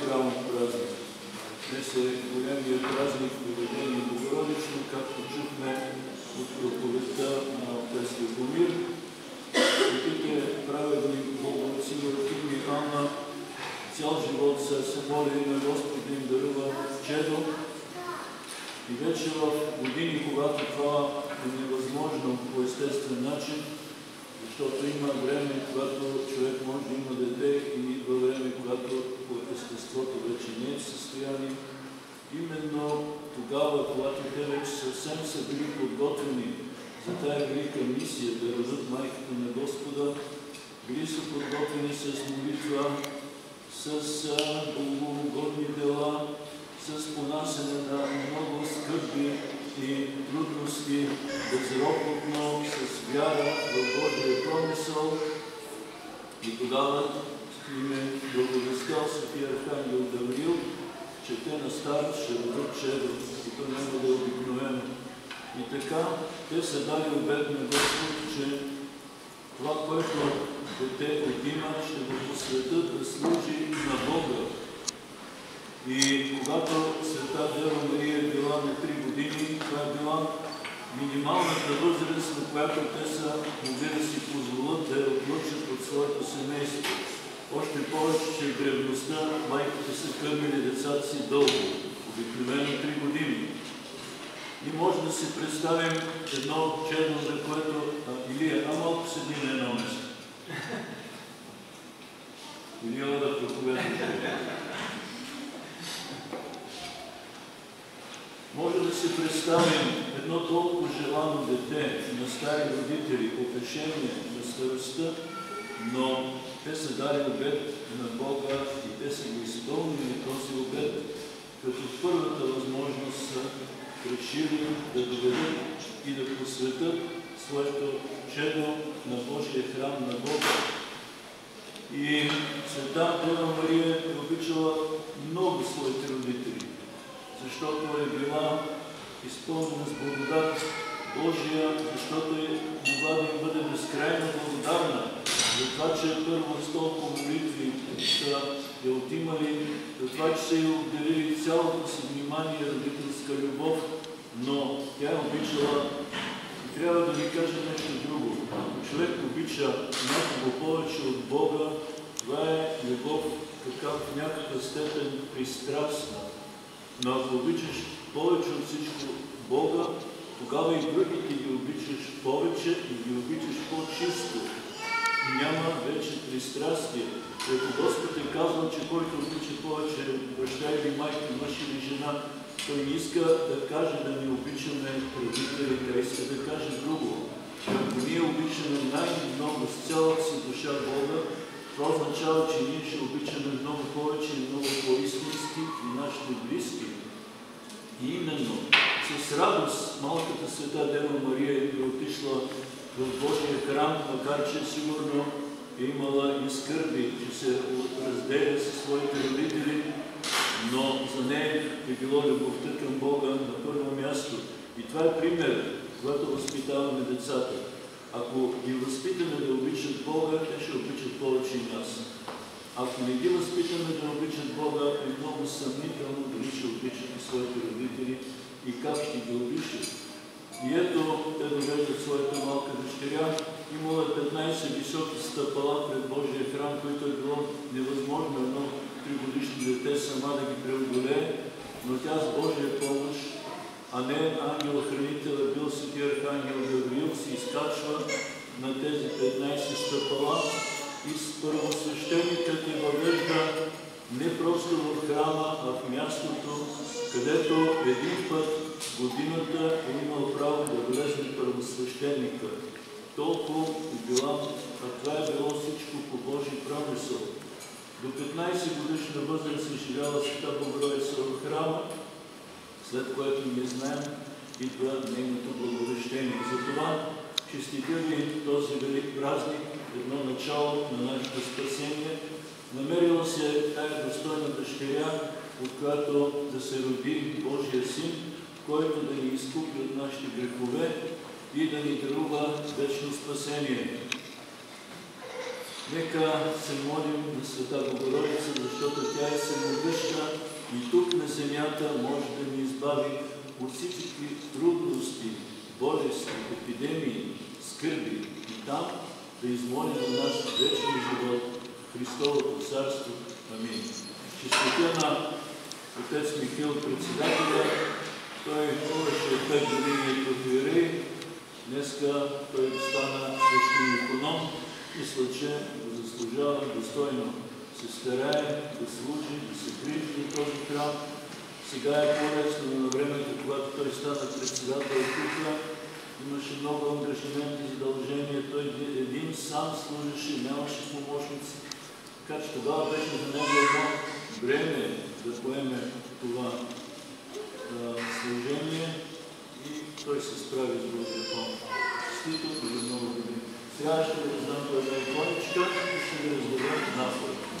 храмов празник. Днес е големия празник Поведение Богородично, както чухме от проповедта на отец Любомир. Светите праведни Богородици Йоаким и Анна цял живот се молили на Господ да им дарува чедо. И вече в години, когато това е невъзможно по естествен начин, защото има време, когато човек може да има дете и идва време, когато по естеството вече не е в състояние. Именно тогава, когато те вече съвсем са били подготвени за тая велика мисия да родят майката на Господа, били са подготвени с молитва, с богоугодни дела, с понасене на много скърби и трудности, безропотно, с вяра в Божия промисъл. И тогава им е благовестял Светия Архангел Гавриил, че те на старост ще родят чедо, и то няма да е обикновено. И така, те са дали обет на Господ, че това, което дете отима, ще го посветят да служи на Бога. И когато света Дева Мария е била на 3 години, това е била минималната възраст, на която те са могли да си позволят да я отлучат от своето семейство. Още повече, че в древността майките са кърмили децата си дълго, обикновено 3 години. И може да си представим едно чедо, за което Илия малко седи на едно место. Илия да проповядва. Може да си представим едно толкова желано дете на стари родители, утешение на старостта, но те са дали обет на Бога и те са го изпълнили този обет, като в първата възможност са решили да доведат и да посветят своето чедо на Божия храм на Бога. И света Дева Мария е обичала много своите родители, защото е била изпълнена с благодат Божия, защото е могла да им бъде безкрайно благодарна за това, че първо с толкова молитви са я отимали, за това, че са й отделили цялото си внимание, родителска любов, но тя е обичала. И трябва да ви кажа нещо друго. Ако човек обича някого повече от Бога, това е любов, така в някаква степен пристрастна. Но ако обичаш повече от всичко Бога, тогава и другите ги обичаш повече и ги обичаш по-чисто. Няма вече пристрастие. Ако Господ е казал, че който обича повече баща или майка, мъж или жена, той не иска да каже да ни обичаме родителите, а иска да каже друго. Ако ние обичаме най-много с цялата си душа Бога, това означава, че ние ще обичаме много повече и много по-истински и нашите близки. И именно с радост малката света Дева Мария е отишла в Божия храм, макар че сигурно е имала и скърби, че се разделя със своите родители, но за нея е било любовта към Бога на първо място. И това е пример, когато възпитаваме децата. Ако ги възпитаме да обичат Бога, те ще обичат повече и нас. Ако не ги възпитаме да обичат Бога, е много съмнително дали ще обичат и своите родители и как ще ги обичат. И ето, те довеждат своята малка дъщеря. Имала 15 високи стъпала пред Божия храм, който е било невъзможно едно 3-годишно дете сама да ги преодолее, но тя с Божия помощ, а не ангел-хранител е бил Светия Архангел Гавриил, се изкачва на тези 15 стъпала и първосвещеникът я въвежда не просто в храма, а в мястото, където един път годината е имал право да влезе първосвещеника. Толкова е била, а това е било всичко по Божий промисъл. До 15 годишна възраст е живяла света Богородица в храма, след което ние знаем, идва нейното благовещение. Затова честитя ви този велик празник, едно начало на нашето спасение. Намерила се тая достойна дъщеря, от която да се роди Божия Син, който да ни изкупи от нашите грехове и да ни дарува вечно спасение. Нека се молим на Света Богородица, защото тя е всемогъща и тук на земята може да ни избави от всички трудности, болести, епидемии, скърби и там да измоли за нас вечния живот, Христовото царство. Амин. Честитя на отец Михаил, председателя. Той повече от 5 години протоиерей. Днеска той стана свещен иконом. Мисля, че го заслужава достойно. Се старае да служи, да се грижи за този храм. Сега е по-лесно, но на времето, когато той стана председател тук, имаше много ангажименти и задължения. Той един сам служеше, нямаше помощници. Така че тогава беше за него едно време да поеме това служение и той се справи с Божия помощ. Честито за много години. Сега ще ви раздам една иконичка и ще ви раздадем наслед.